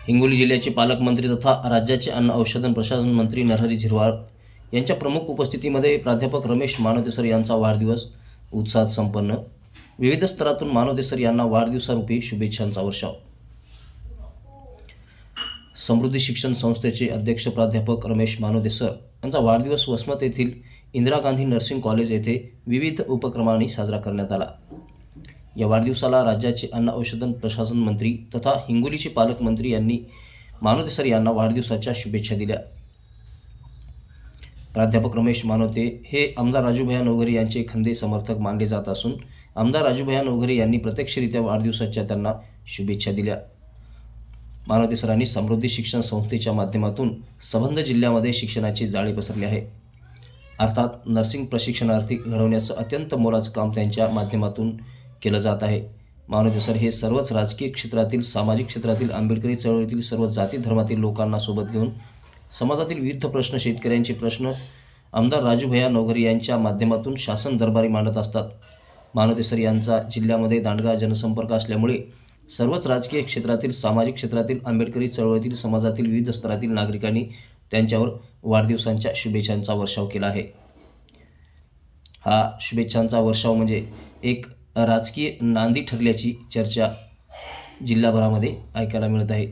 हिंगोली जिल्ह्याचे पालकमंत्री तथा राज्याचे अन्न औषध प्रशासन मंत्री नरहरी झिरवाळ यांच्या प्रमुख उपस्थितीमध्ये प्राध्यापक रमेश मानोते यांचा वाढदिवस उत्साहात संपन्न। विविध स्तरातून मानोते यांना वाढदिवसारूपी शुभेच्छांचा वर्षाव। समृद्धी शिक्षण संस्थेचे अध्यक्ष प्राध्यापक रमेश मानोते यांचा वाढदिवस वसमत येथील इंदिरा गांधी नर्सिंग कॉलेज येथे विविध उपक्रमांनी साजरा करण्यात आला। या वाढदिवसाला राज्याचे अन्न औषध प्रशासन मंत्री तथा हिंगोलीचे पालकमंत्री यांनी मानोते यांना वाढदिवसाच्या शुभेच्छा दिल्या। प्राध्यापक रमेश मानोते हे आमदार राजूभैया नवघरे यांचे खंदे समर्थक मानले जात असून आमदार राजूभैया नवघरे यांनी प्रत्यक्षरित्या वाढदिवसाच्या त्यांना शुभेच्छा दिल्या। मानोते सरांनी समृद्धी शिक्षण संस्थेच्या माध्यमातून संबंध जिल्ह्यामध्ये शिक्षणाची जाळी पसरली आहे। अर्थात नर्सिंग प्रशिक्षणार्थी घडवण्याचं अत्यंत मोलाचं काम त्यांच्या माध्यमातून केलं जात आहे। मानोते सर हे सर्वच राजकीय क्षेत्रातील, सामाजिक क्षेत्रातील, आंबेडकरी चळवळीतील सर्व जाती धर्मातील लोकांना सोबत घेऊन समाजातील विविध प्रश्न, शेतकऱ्यांचे प्रश्न आमदार राजूभैया नवघरे यांच्या माध्यमातून शासन दरबारी मांडत असतात। मानोते सर यांचा जिल्ह्यामध्ये दांडगा जनसंपर्क असल्यामुळे सर्वच राजकीय क्षेत्रातील, सामाजिक क्षेत्रातील, आंबेडकरी चळवळीतील, समाजातील विविध स्तरातील नागरिकांनी त्यांच्यावर वाढदिवसांच्या शुभेच्छांचा वर्षाव केला आहे। हा शुभेच्छांचा वर्षाव म्हणजे एक राजकीय नांदी ठरल्याची चर्चा जिल्हाभरामध्ये ऐकायला मिळत आहे।